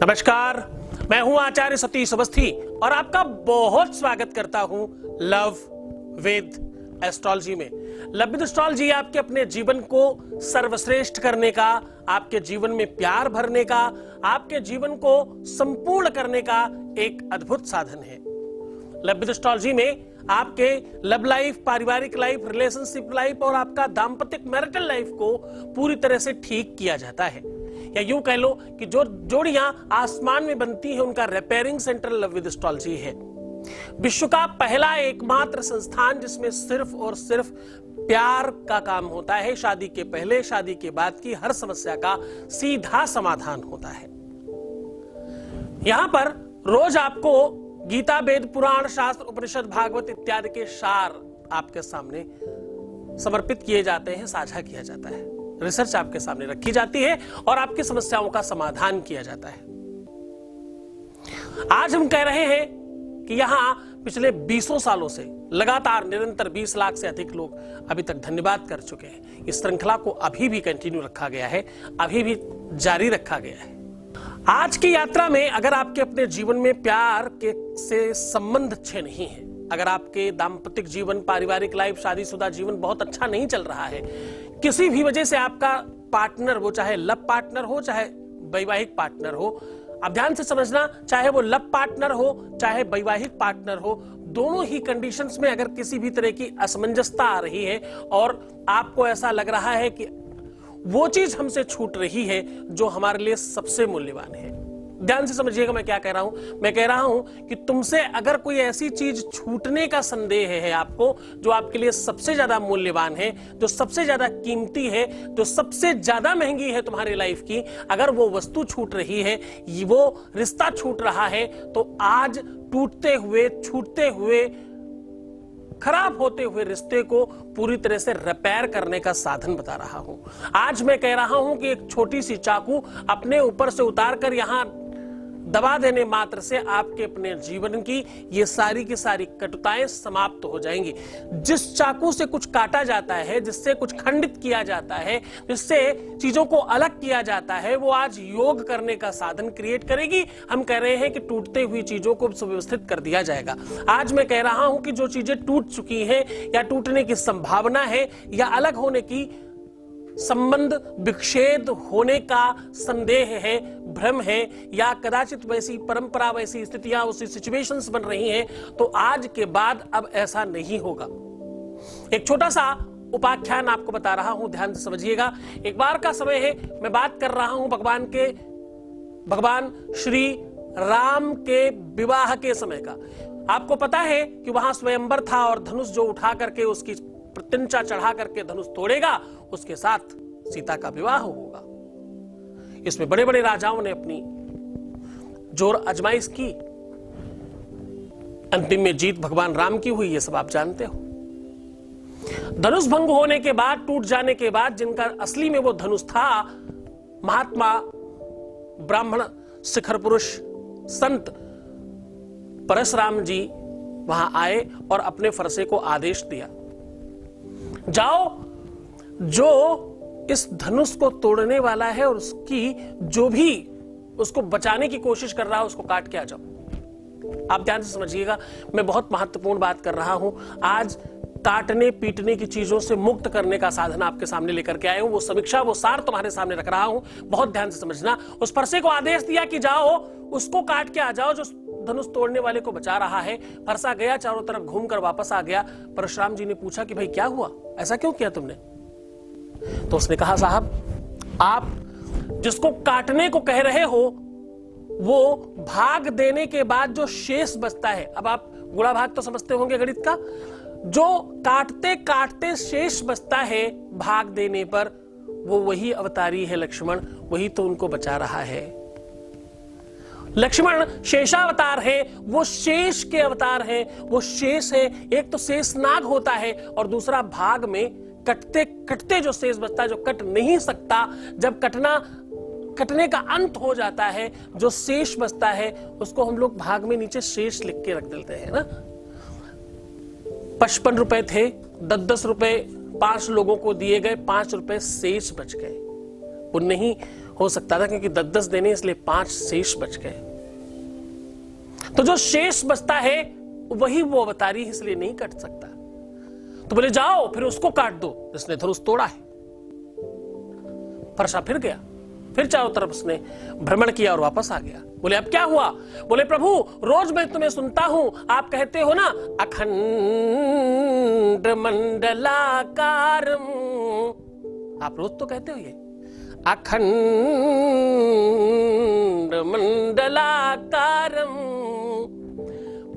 नमस्कार, मैं हूं आचार्य सतीश अवस्थी और आपका बहुत स्वागत करता हूं लव विद एस्ट्रोलॉजी में। लव विद एस्ट्रोलॉजी आपके अपने जीवन को सर्वश्रेष्ठ करने का, आपके जीवन में प्यार भरने का, आपके जीवन को संपूर्ण करने का एक अद्भुत साधन है। लव विद एस्ट्रोलॉजी में आपके लव लाइफ, पारिवारिक लाइफ, रिलेशनशिप लाइफ और आपका दाम्पत्य मैरिटल लाइफ को पूरी तरह से ठीक किया जाता है, या यूं कह लो कि जो जोड़ियां आसमान में बनती हैं उनका repairing centre love with astrology है। विश्व का पहला एकमात्र संस्थान जिसमें सिर्फ और सिर्फ प्यार का काम होता है। शादी के पहले, शादी के बाद की हर समस्या का सीधा समाधान होता है। यहां पर रोज आपको गीता, वेद, पुराण, शास्त्र, उपनिषद, भागवत इत्यादि के सार आपके सामने समर्पित किए जाते हैं, साझा किया जाता है, रिसर्च आपके सामने रखी जाती है और आपकी समस्याओं का समाधान किया जाता है। आज हम कह रहे हैं कि यहां पिछले 20 सालों से लगातार निरंतर 20 लाख से अधिक लोग अभी तक धन्यवाद कर चुके हैं। इस श्रृंखला को अभी भी कंटिन्यू रखा गया है, अभी भी जारी रखा गया है। आज की यात्रा में अगर आपके अपने जीवन में प्यार के से संबंध अच्छे नहीं है, अगर आपके दाम्पत्य जीवन, पारिवारिक लाइफ, शादीशुदा जीवन बहुत अच्छा नहीं चल रहा है, किसी भी वजह से आपका पार्टनर, वो चाहे लव पार्टनर हो चाहे वैवाहिक पार्टनर हो, अब ध्यान से समझना, चाहे वो लव पार्टनर हो चाहे वैवाहिक पार्टनर हो, दोनों ही कंडीशंस में अगर किसी भी तरह की असमंजसता आ रही है और आपको ऐसा लग रहा है कि वो चीज हमसे छूट रही है जो हमारे लिए सबसे मूल्यवान है। ध्यान से समझिएगा मैं क्या कह रहा हूं। मैं कह रहा हूं कि तुमसे अगर कोई ऐसी चीज छूटने का संदेह है आपको, जो आपके लिए सबसे ज्यादा मूल्यवान है, जो सबसे ज्यादा कीमती है, जो सबसे ज्यादा महंगी है तुम्हारी लाइफ की, अगर वो वस्तु छूट रही है, वो रिश्ता छूट रहा है, तो आज टूटते हुए, छूटते हुए, खराब होते हुए रिश्ते को पूरी तरह से रिपेयर करने का साधन बता रहा हूं। आज मैं कह रहा हूं कि एक छोटी सी चाकू अपने ऊपर से उतारकर यहां दबा देने मात्र से आपके अपने जीवन की ये सारी की सारी कटुताएं समाप्त हो जाएंगी। जिस चाकू से कुछ काटा जाता है, जिससे कुछ खंडित किया जाता है, जिससे चीजों को अलग किया जाता है, वो आज योग करने का साधन क्रिएट करेगी। हम कह रहे हैं कि टूटते हुई चीजों को सुव्यवस्थित कर दिया जाएगा। आज मैं कह रहा हूं कि जो चीजें टूट चुकी हैं या टूटने की संभावना है या अलग होने की संबंध, विच्छेद होने का संदेह है, भ्रम है, या कदाचित वैसी परंपरा, वैसी स्थितियां, उसी सिचुएशंस बन रही हैं, तो आज के बाद अब ऐसा नहीं होगा। एक छोटा सा उपाख्यान आपको बता रहा हूं, ध्यान से समझिएगा। एक बार का समय है, मैं बात कर रहा हूं भगवान श्री राम के विवाह के समय का। आपको पता है कि वहां स्वयंवर था और धनुष जो उठा करके उसकी प्रत्यंचा चढ़ा करके धनुष तोड़ेगा, उसके साथ सीता का विवाह होगा। इसमें बड़े बड़े राजाओं ने अपनी जोर आजमाइश की, अंतिम में जीत भगवान राम की हुई, ये सब आप जानते हो। धनुष भंग होने के बाद, टूट जाने के बाद, जिनका असली में वो धनुष था, महात्मा, ब्राह्मण, शिखर पुरुष, संत परशुराम जी वहां आए और अपने फरसे को आदेश दिया, जाओ, जो इस धनुष को तोड़ने वाला है और उसकी जो भी उसको बचाने की कोशिश कर रहा है, उसको काट के आ जाओ। आप ध्यान से समझिएगा, मैं बहुत महत्वपूर्ण बात कर रहा हूं। आज काटने पीटने की चीजों से मुक्त करने का साधन आपके सामने लेकर के आया हूं। वो समीक्षा, वो सार तुम्हारे सामने रख रहा हूं, बहुत ध्यान से समझना। उस फरसे को आदेश दिया कि जाओ, उसको काट के आ जाओ जो धनुष तोड़ने वाले को बचा रहा है। फरसा गया, चारों तरफ घूमकर वापस आ गया। परशुराम जी ने पूछा कि भाई क्या हुआ, ऐसा क्यों किया तुमने? तो उसने कहा, साहब, आप जिसको काटने को कह रहे हो, वो भाग देने के बाद जो शेष बचता है, अब आप गुणा भाग तो समझते होंगे गणित का, जो काटते काटते शेष बचता है भाग देने पर, वो वही अवतारी है लक्ष्मण, वही तो उनको बचा रहा है। लक्ष्मण शेषावतार है, वो शेष के अवतार हैं, वो शेष है। एक तो शेषनाग होता है और दूसरा भाग में कटते कटते जो शेष बचता है, जो कट नहीं सकता, जब कटने का अंत हो जाता है, जो शेष बचता है, उसको हम लोग भाग में नीचे शेष लिख के रख देते हैं ना। 55 रुपए थे, 10-10 रुपए 5 लोगों को दिए गए, 5 रुपए शेष बच गए। हो सकता था, क्योंकि 10-10 देने इसलिए 5 शेष बच गए। तो जो शेष बचता है वही वो अवतारी इसलिए नहीं कट सकता। तो बोले जाओ फिर उसको काट दो जिसने धनुष तोड़ा है। फरसा फिर गया, फिर चारों तरफ उसने भ्रमण किया और वापस आ गया। बोले अब क्या हुआ? बोले प्रभु रोज मैं तुम्हें सुनता हूं, आप कहते हो ना अखंड मंडलाकारम, आप रोज तो कहते हो ये अखंड मंडलाकारम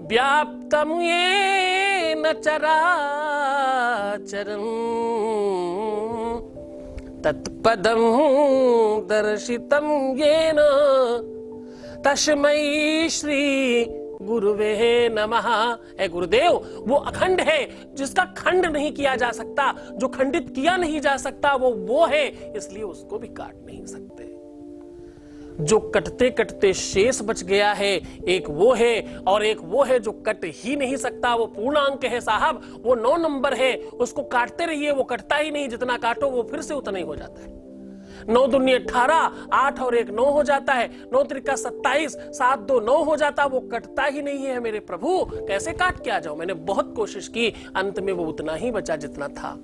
व्याप्तम येन चराचरम तत्पदम दर्शितम येन तस्मै श्री गुरुवे नमः। ए गुरुदेव, वो अखंड है जिसका खंड नहीं किया जा सकता, जो खंडित किया नहीं जा सकता वो है, इसलिए उसको भी काट नहीं सकते। जो कटते कटते शेष बच गया है, एक वो है और एक वो है जो कट ही नहीं सकता, वो पूर्णांक है साहब, वो 9 नंबर है, उसको काटते रहिए, वो कटता ही नहीं, जितना काटो वो फिर से उतना ही हो जाता है। 9 दूनी 18, 8 और 1 9 हो जाता है, 9 त्रिका 27, 7 2 9 हो जाता, वो कटता ही नहीं है। मेरे प्रभु कैसे काट के आ जाऊं? मैंने बहुत कोशिश की, अंत में वो उतना ही बचा जितना था।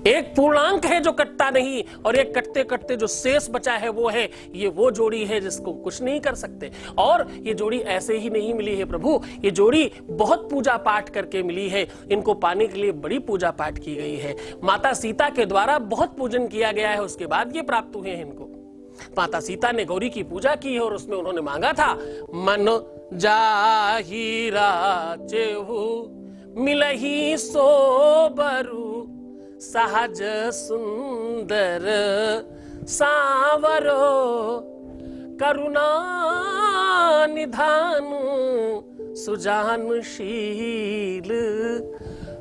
एक पूर्णांक है जो कटता नहीं और एक कटते कटते जो शेष बचा है वो है। ये वो जोड़ी है जिसको कुछ नहीं कर सकते। और ये जोड़ी ऐसे ही नहीं मिली है प्रभु, ये जोड़ी बहुत पूजा पाठ करके मिली है। इनको पाने के लिए बड़ी पूजा पाठ की गई है। माता सीता के द्वारा बहुत पूजन किया गया है, उसके बाद ये प्राप्त हुए हैं इनको। माता सीता ने गौरी की पूजा की है और उसमें उन्होंने मांगा था मन जाहि राजेहु मिलहि सोबरु सहज सुंदर सावरो करुणा निधान सुजानशील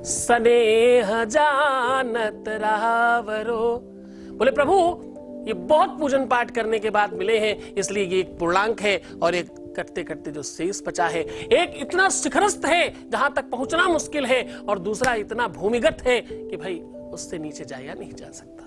स्नेह जानत रावरो। बोले प्रभु ये बहुत पूजन पाठ करने के बाद मिले हैं, इसलिए ये एक पूर्णांक है और एक कटते कटते जो शेष बचा है। एक इतना शिखरस्थ है जहां तक पहुंचना मुश्किल है और दूसरा इतना भूमिगत है कि भाई उससे नीचे जाया नहीं जा सकता।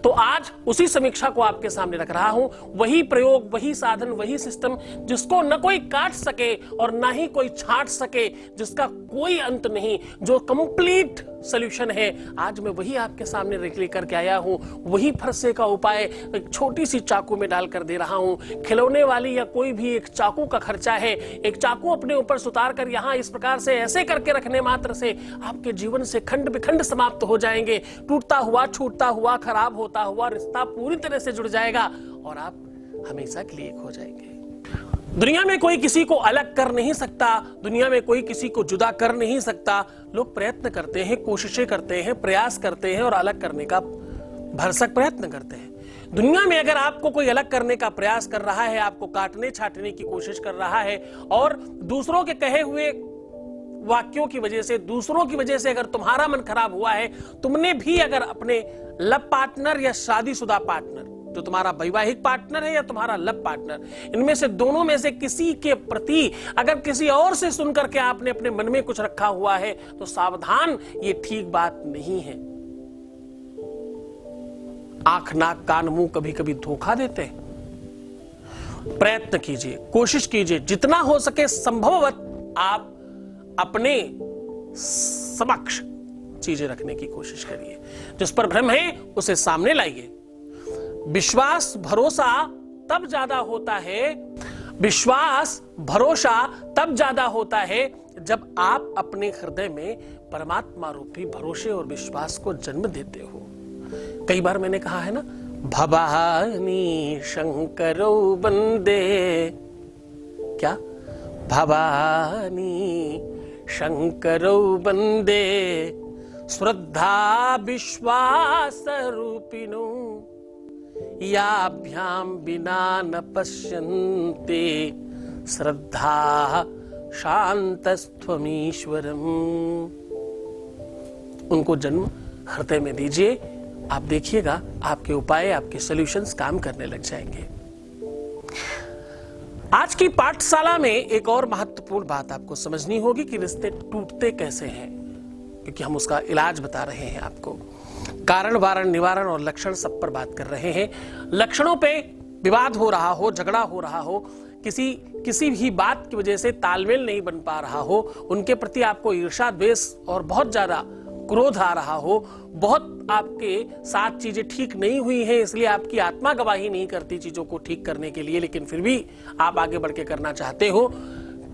तो आज उसी समीक्षा को आपके सामने रख रहा हूं, वही प्रयोग, वही साधन, वही सिस्टम जिसको न कोई काट सके और ना ही कोई छांट सके, जिसका कोई अंत नहीं, जो कंप्लीट सॉल्यूशन है, आज मैं वही आपके सामने लेकर के आया हूं। वही फरसे का उपाय एक छोटी सी चाकू में डालकर दे रहा हूं। खिलौने वाली या कोई भी एक चाकू का खर्चा है। एक चाकू अपने ऊपर सुतार कर यहां इस प्रकार से ऐसे करके रखने मात्र से आपके जीवन से खंड विखंड समाप्त हो जाएंगे। टूटता हुआ, छूटता हुआ, खराब होता हुआ रिश्ता पूरी तरह से जुड़ जाएगा और आप हमेशा के लिए एक हो जाएंगे। दुनिया में कोई किसी को अलग कर नहीं सकता, दुनिया में कोई किसी को जुदा कर नहीं सकता। लोग प्रयत्न करते हैं, कोशिशें करते हैं, प्रयास करते हैं और अलग करने का भरसक प्रयत्न करते हैं। दुनिया में अगर आपको कोई अलग करने का प्रयास कर रहा है, आपको काटने छाटने की कोशिश कर रहा है और दूसरों के कहे हुए वाक्यों की वजह से, दूसरों की वजह से अगर तुम्हारा मन खराब हुआ है, तुमने भी अगर अपने लव पार्टनर या शादीशुदा पार्टनर, जो तुम्हारा वैवाहिक पार्टनर है या तुम्हारा लव पार्टनर, इनमें से दोनों में से किसी के प्रति अगर किसी और से सुनकर के आपने अपने मन में कुछ रखा हुआ है तो सावधान, ये ठीक बात नहीं है। आंख नाक कान मुंह कभी कभी धोखा देते हैं। प्रयत्न कीजिए, कोशिश कीजिए, जितना हो सके संभवत आप अपने समक्ष चीजें रखने की कोशिश करिए। जिस पर भ्रम है उसे सामने लाइए। विश्वास भरोसा तब ज्यादा होता है, विश्वास भरोसा तब ज्यादा होता है जब आप अपने हृदय में परमात्मा रूपी भरोसे और विश्वास को जन्म देते हो। कई बार मैंने कहा है ना, भवानी शंकरो बंदे, क्या भवानी शंकरो बंदे श्रद्धा विश्वास रूपिणो याभ्याम बिना न पश्यन्ते श्रद्धा शांतस्त्वमीश्वरम। उनको जन्म हृदय में दीजिए, आप देखिएगा आपके उपाय, आपके सॉल्यूशंस काम करने लग जाएंगे। आज की पाठशाला में एक और महत्वपूर्ण बात आपको समझनी होगी कि रिश्ते टूटते कैसे हैं, क्योंकि हम उसका इलाज बता रहे हैं आपको। कारण, वारण, निवारण और लक्षण सब पर बात कर रहे हैं। लक्षणों पे विवाद हो रहा हो, झगड़ा हो रहा हो, किसी भी बात की वजह से तालमेल नहीं बन पा रहा हो, उनके प्रति आपको ईर्ष्या, द्वेष और बहुत ज्यादा क्रोध आ रहा हो, बहुत आपके साथ चीजें ठीक नहीं हुई हैं, इसलिए आपकी आत्मा गवाही नहीं करती चीजों को ठीक करने के लिए, लेकिन फिर भी आप आगे बढ़ के करना चाहते हो।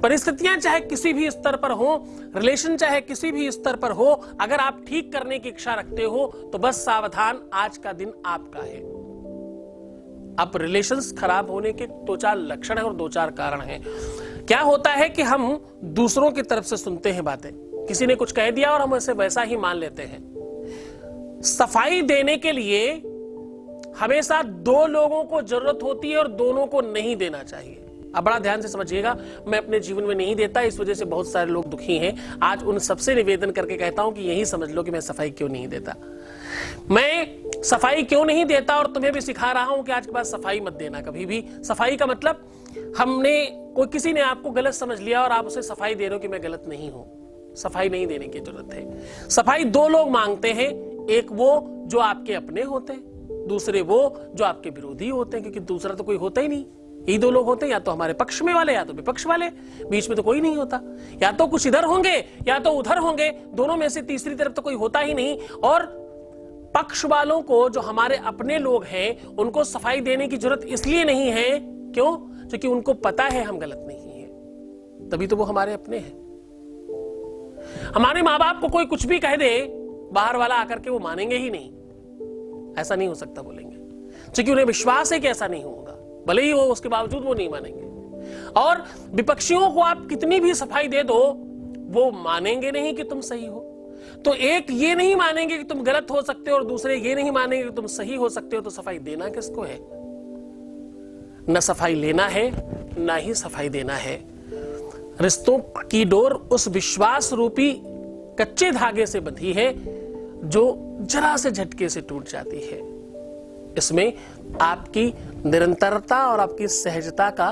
परिस्थितियां चाहे किसी भी स्तर पर हो, रिलेशन चाहे किसी भी स्तर पर हो, अगर आप ठीक करने की इच्छा रखते हो तो बस सावधान, आज का दिन आपका है। अब रिलेशंस खराब होने के 2-4 लक्षण है और 2-4 कारण हैं। क्या होता है कि हम दूसरों की तरफ से सुनते हैं बातें, किसी ने कुछ कह दिया और हम उसे वैसा ही मान लेते हैं। सफाई देने के लिए हमेशा 2 लोगों को जरूरत होती है और दोनों को नहीं देना चाहिए। अब बड़ा ध्यान से समझिएगा, मैं अपने जीवन में नहीं देता, इस वजह से बहुत सारे लोग दुखी हैं। आज उन सबसे निवेदन करके कहता हूं कि यही समझ लो कि मैं सफाई क्यों नहीं देता। मैं सफाई क्यों नहीं देता और तुम्हें भी सिखा रहा हूं कि आज के बाद सफाई मत देना कभी भी। सफाई का मतलब, किसी ने आपको गलत समझ लिया और आप उसे सफाई दे रहे हो कि मैं गलत नहीं हूं। सफाई नहीं देने की जरूरत है। सफाई 2 लोग मांगते हैं, एक वो जो आपके अपने होते हैं, दूसरे वो जो आपके विरोधी होते हैं, क्योंकि दूसरा तो कोई होता ही नहीं। यही 2 लोग होते हैं, या तो हमारे पक्ष में वाले या तो विपक्ष वाले, बीच में तो कोई नहीं होता। या तो कुछ इधर होंगे या तो उधर होंगे, दोनों में से तीसरी तरफ तो कोई होता ही नहीं। और पक्ष वालों को, जो हमारे अपने लोग हैं, उनको सफाई देने की जरूरत इसलिए नहीं है, क्यों? क्योंकि उनको पता है हम गलत नहीं है, तभी तो वो हमारे अपने हैं। हमारे माँ बाप को कोई कुछ भी कह दे, बाहर वाला आकर के वो मानेंगे ही नहीं, ऐसा नहीं हो सकता बोलेंगे, क्योंकि उन्हें विश्वास है कि ऐसा नहीं होगा, भले ही वो उसके बावजूद वो नहीं मानेंगे। और विपक्षियों को आप कितनी भी सफाई दे दो, वो मानेंगे नहीं कि तुम सही हो। तो एक ये नहीं मानेंगे कि तुम गलत हो सकते हो और दूसरे ये नहीं मानेंगे कि तुम सही हो सकते हो, तो सफाई देना किसको है? न सफाई लेना है, ना ही सफाई देना है। रिश्तों की डोर उस विश्वास रूपी कच्चे धागे से बंधी है जो जरा से झटके से टूट जाती है। इसमें आपकी निरंतरता और आपकी सहजता का,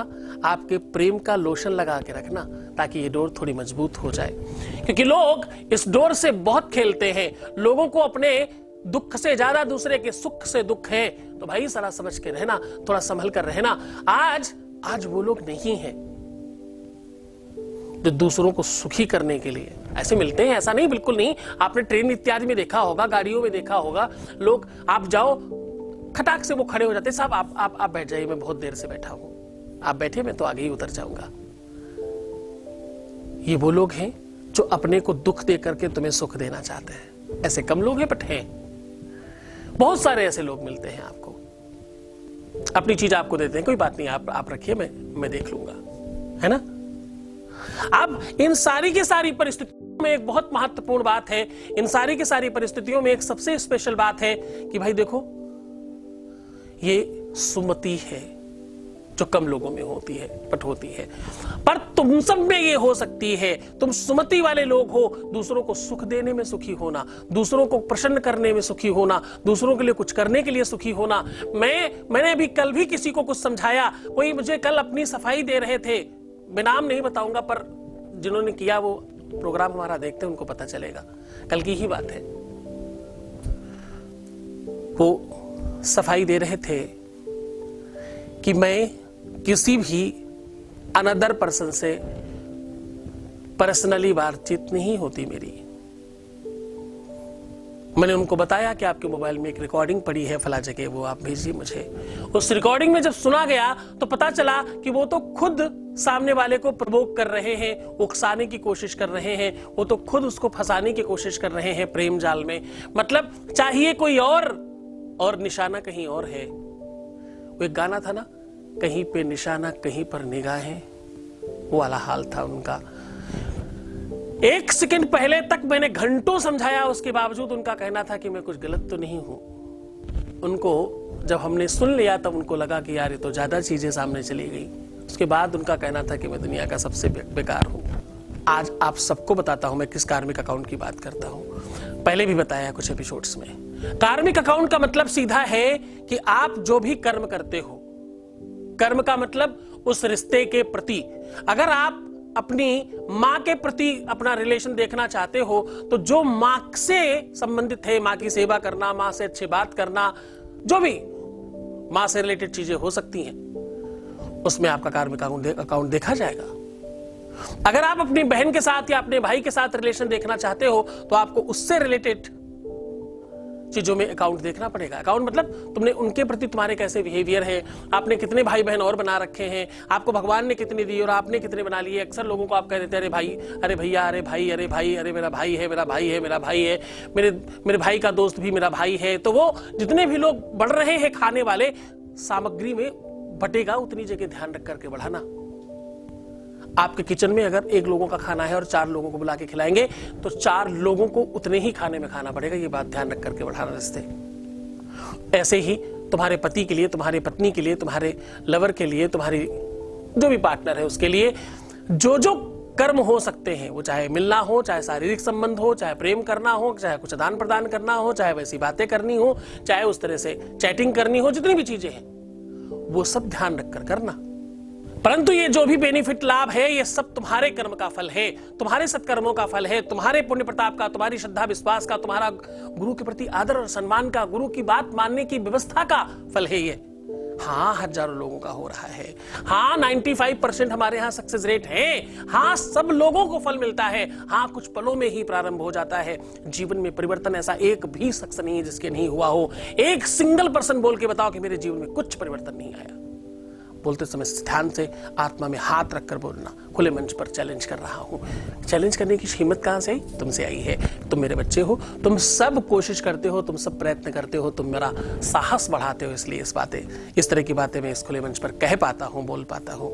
आपके प्रेम का लोशन लगा के रखना, ताकि ये डोर थोड़ी मजबूत हो जाए। क्योंकि लोग इस डोर से बहुत खेलते हैं। लोगों को अपने दुख से ज्यादा दूसरे के सुख से दुख है, तो भाई जरा समझ के रहना, थोड़ा संभल कर रहना। आज वो लोग नहीं हैं जो दूसरों को सुखी करने के लिए ऐसे मिलते हैं। ऐसा नहीं, बिल्कुल नहीं। आपने ट्रेन इत्यादि में देखा होगा, गाड़ियों में देखा होगा, लोग, आप जाओ, खटाक से वो खड़े हो जाते हैं, साहब आप बैठ जाइए, मैं बहुत देर से बैठा हूं, आप बैठे, मैं तो आगे ही उतर जाऊंगा। ये वो लोग हैं जो अपने को दुख दे करके तुम्हें सुख देना चाहते हैं। ऐसे कम लोग हैं, बट हैं, बहुत सारे ऐसे लोग मिलते हैं। आपको अपनी चीज आपको देते हैं, कोई बात नहीं, आप रखिए, मैं देख लूंगा, है ना। अब इन सारी की सारी परिस्थितियों में एक बहुत महत्वपूर्ण बात है, इन सारी की सारी परिस्थितियों में एक सबसे स्पेशल बात है कि भाई देखो, ये सुमति है जो कम लोगों में होती है, बट होती है। पर तुम सब में ये हो सकती है। तुम सुमति वाले लोग हो, दूसरों को सुख देने में सुखी होना, दूसरों को प्रसन्न करने में सुखी होना, दूसरों के लिए कुछ करने के लिए सुखी होना। मैंने अभी कल भी किसी को कुछ समझाया, कोई मुझे कल अपनी सफाई दे रहे थे, मैं नाम नहीं बताऊंगा, पर जिन्होंने किया वो प्रोग्राम हमारा देखते हैं, उनको पता चलेगा, कल की ही बात है। वो सफाई दे रहे थे कि मैं किसी भी अनदर पर्सन से पर्सनली बातचीत नहीं होती मेरी। मैंने उनको बताया कि आपके मोबाइल में एक रिकॉर्डिंग पड़ी है फला जगह, वो आप भेजिए मुझे। उस रिकॉर्डिंग में जब सुना गया तो पता चला कि वो तो खुद सामने वाले को प्रवोक कर रहे हैं, उकसाने की कोशिश कर रहे हैं, वो तो खुद उसको फंसाने की कोशिश कर रहे हैं प्रेम जाल में। मतलब चाहिए कोई और निशाना कहीं और है। वो एक गाना था ना, कहीं पे निशाना कहीं पर निगाहें, वो वाला हाल था उनका। 1 सेकंड पहले तक मैंने घंटों समझाया, उसके बावजूद उनका कहना था कि मैं कुछ गलत तो नहीं हूं। उनको जब हमने सुन लिया तब उनको लगा कि यार ये तो ज्यादा चीजें सामने चली गई। उसके बाद उनका कहना था कि मैं दुनिया का सबसे बेकार हूं। आज आप सबको बताता हूं मैं किस कार्मिक अकाउंट की बात करता हूं। पहले भी बताया कुछ एपिसोड्स में। कार्मिक अकाउंट का मतलब सीधा है कि आप जो भी कर्म करते हो, कर्म का मतलब उस रिश्ते के प्रति, अगर आप अपनी मां के प्रति अपना रिलेशन देखना चाहते हो तो जो मां से संबंधित है, मां की सेवा करना, मां से अच्छी बात करना, जो भी मां से रिलेटेड चीजें हो सकती हैं, उसमें आपका कार्मिक अकाउंट देखा जाएगा। अगर आप अपनी बहन के साथ या अपने भाई के साथ रिलेशन देखना चाहते हो तो आपको उससे रिलेटेड चीजों में अकाउंट देखना पड़ेगा। अकाउंट मतलब तुमने उनके प्रति तुम्हारे कैसे बिहेवियर है, आपने कितने भाई बहन और बना रखे हैं, आपको भगवान ने कितने दिए और आपने कितने बना लिए। अक्सर लोगों को आप कह देते हैं अरे भाई, अरे भैया, अरे भाई, अरे भाई, अरे मेरा भाई है, मेरा भाई है, मेरा भाई है, मेरे भाई का दोस्त भी मेरा भाई है। तो वो जितने भी लोग बढ़ रहे हैं खाने वाले, सामग्री में बटेगा उतनी जगह ध्यान रख करके बढ़ाना। आपके किचन में अगर 1 लोगों का खाना है और 4 लोगों को बुला के खिलाएंगे तो 4 लोगों को उतने ही खाने में खाना पड़ेगा। ये बात ध्यान रख करके बढ़ाना रिश्ते। ऐसे ही तुम्हारे पति के लिए, तुम्हारे पत्नी के लिए, तुम्हारे लवर के लिए, तुम्हारी जो भी पार्टनर है उसके लिए जो जो कर्म हो सकते हैं, वो चाहे मिलना हो, चाहे शारीरिक संबंध हो, चाहे प्रेम करना हो, चाहे कुछ आदान प्रदान करना हो, चाहे वैसी बातें करनी हो, चाहे उस तरह से चैटिंग करनी हो, जितनी भी चीजें हैं वो सब ध्यान रखकर करना। परंतु ये जो भी बेनिफिट लाभ है ये सब तुम्हारे कर्म का फल है, तुम्हारे सत्कर्मों का फल है, तुम्हारे पुण्य प्रताप का, तुम्हारी श्रद्धा विश्वास का, तुम्हारा गुरु के प्रति आदर और सम्मान का, गुरु की बात मानने की व्यवस्था का फल है ये। हाँ, हजारों लोगों का हो रहा है। हाँ, 95% हमारे यहाँ सक्सेस रेट है। हाँ, सब लोगों को फल मिलता है। हाँ, कुछ पलों में ही प्रारंभ हो जाता है। जीवन में परिवर्तन ऐसा एक भी शख्स नहीं है जिसके नहीं हुआ हो। एक सिंगल पर्सन बोल के बताओ कि मेरे जीवन में कुछ परिवर्तन नहीं आया। बोलते समय ध्यान से आत्मा में हाथ रखकर बोलना। खुले मंच पर चैलेंज कर रहा हूं। चैलेंज करने की हिम्मत कहां से आई? तुमसे आई है। तुम मेरे बच्चे हो, तुम सब कोशिश करते हो, तुम सब प्रयत्न करते हो, तुम मेरा साहस बढ़ाते हो, इसलिए इस तरह की बातें मैं इस खुले मंच पर कह पाता हूं, बोल पाता हूं।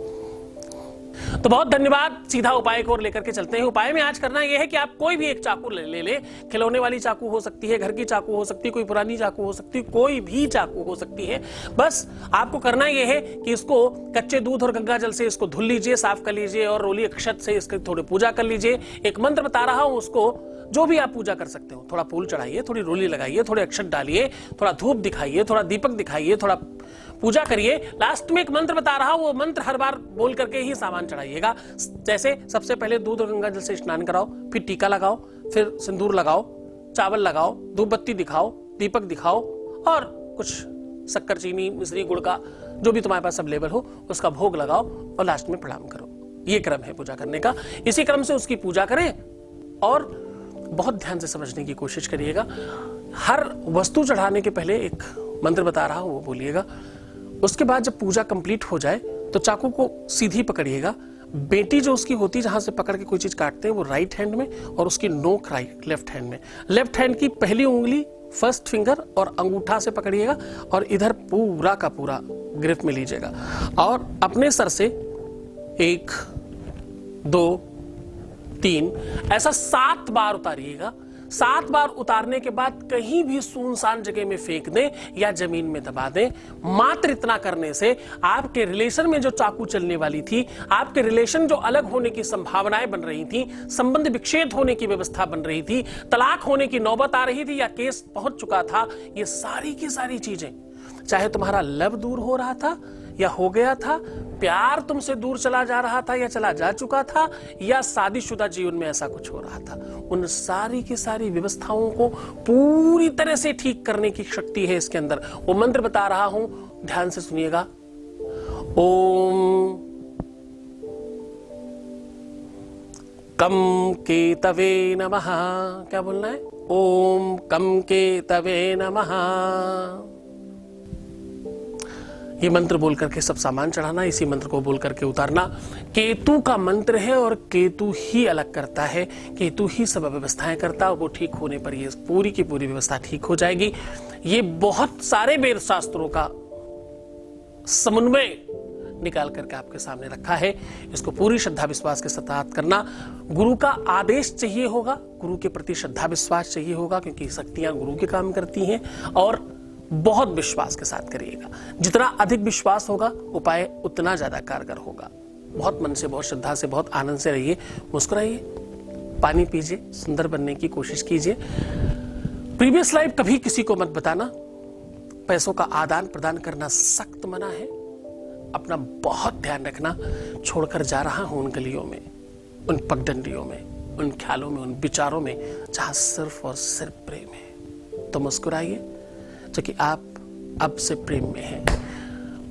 तो बहुत धन्यवाद। सीधा उपाय को लेकर के चलते हैं। उपाय में आज करना यह है कि आप कोई भी एक चाकू ले। खिलौने वाली चाकू हो सकती है, घर की चाकू हो सकती है, कोई पुरानी चाकू हो सकती है, कोई भी चाकू हो सकती है। बस आपको करना यह है कि इसको कच्चे दूध और गंगा जल से इसको धुल लीजिए, साफ कर लीजिए और रोली अक्षत से इसकी थोड़ी पूजा कर लीजिए। एक मंत्र बता रहा हूं, उसको जो भी आप पूजा कर सकते हो, थोड़ा फूल चढ़ाइए, थोड़ी रोली लगाइए, थोड़े अक्षत डालिए, थोड़ा धूप दिखाइए, थोड़ा दीपक दिखाइए, थोड़ा पूजा करिए। लास्ट में एक मंत्र बता रहा हूं, वो मंत्र हर बार बोल करके ही सामान चढ़ाइएगा। जैसे सबसे पहले दूध और गंगा जल से स्नान कराओ, फिर टीका लगाओ, फिर सिंदूर लगाओ, चावल लगाओ, धूप बत्ती दिखाओ, दीपक दिखाओ और कुछ शक्कर, चीनी, मिश्री, गुड़ का जो भी तुम्हारे पास अवेलेबल हो उसका भोग लगाओ और लास्ट में प्रणाम करो। ये क्रम है पूजा करने का। इसी क्रम से उसकी पूजा करें और बहुत ध्यान से समझने की कोशिश करिएगा। हर वस्तु चढ़ाने के पहले एक मंत्र बता रहा हूं, वो बोलिएगा। उसके बाद जब पूजा कंप्लीट हो जाए तो चाकू को सीधी पकड़िएगा। बेटी जो उसकी होती है, जहां से पकड़ के कोई चीज काटते हैं, वो राइट हैंड में और उसकी नोक लेफ्ट हैंड में। लेफ्ट हैंड की पहली उंगली फर्स्ट फिंगर और अंगूठा से पकड़िएगा और इधर पूरा का पूरा ग्रिप में लीजिएगा और अपने सर से 1 2 3 ऐसा 7 बार उतारिएगा। 7 बार उतारने के बाद कहीं भी सुनसान जगह में फेंक दें या जमीन में दबा दें। मात्र इतना करने से आपके रिलेशन में जो चाकू चलने वाली थी, आपके रिलेशन जो अलग होने की संभावनाएं बन रही थी, संबंध विच्छेद होने की व्यवस्था बन रही थी, तलाक होने की नौबत आ रही थी या केस पहुंच चुका था, ये सारी की सारी चीजें, चाहे तुम्हारा लव दूर हो रहा था या हो गया था, प्यार तुमसे दूर चला जा रहा था या चला जा चुका था, या शादीशुदा जीवन में ऐसा कुछ हो रहा था, उन सारी की सारी व्यवस्थाओं को पूरी तरह से ठीक करने की शक्ति है इसके अंदर। वो मंत्र बता रहा हूं, ध्यान से सुनिएगा। ओम कम केतवे नमः। क्या बोलना है? ओम कम केतवे नमः। ये मंत्र बोल करके सब सामान चढ़ाना, इसी मंत्र को बोल करके उतारना। केतु का मंत्र है और केतु ही अलग करता है, केतु ही सब व्यवस्थाएं करता है। वो ठीक होने पर ये पूरी की पूरी व्यवस्था ठीक हो जाएगी। ये बहुत सारे वेद शास्त्रों का समन्वय निकाल करके आपके सामने रखा है। इसको पूरी श्रद्धा विश्वास के साथ करना। गुरु का आदेश चाहिए होगा, गुरु के प्रति श्रद्धा विश्वास चाहिए होगा, क्योंकि शक्तियां गुरु के काम करती हैं। और बहुत विश्वास के साथ करिएगा। जितना अधिक विश्वास होगा उपाय उतना ज्यादा कारगर होगा। बहुत मन से, बहुत श्रद्धा से, बहुत आनंद से रहिए, मुस्कुराइए, पानी पीजिए, सुंदर बनने की कोशिश कीजिए। प्रीवियस लाइफ कभी किसी को मत बताना। पैसों का आदान प्रदान करना सख्त मना है। अपना बहुत ध्यान रखना। छोड़कर जा रहा हूं उन गलियों में उन पगडंडियों में, उन ख्यालों में, उन विचारों में जहां सिर्फ और सिर्फ प्रेम है। तो मुस्कुराइए, क्योंकि आप अब से प्रेम में हैं।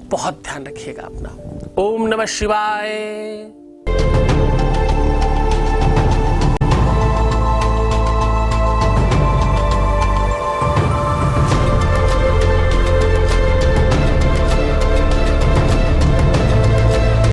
बहुत ध्यान रखिएगा अपना। ओम नमः शिवाय।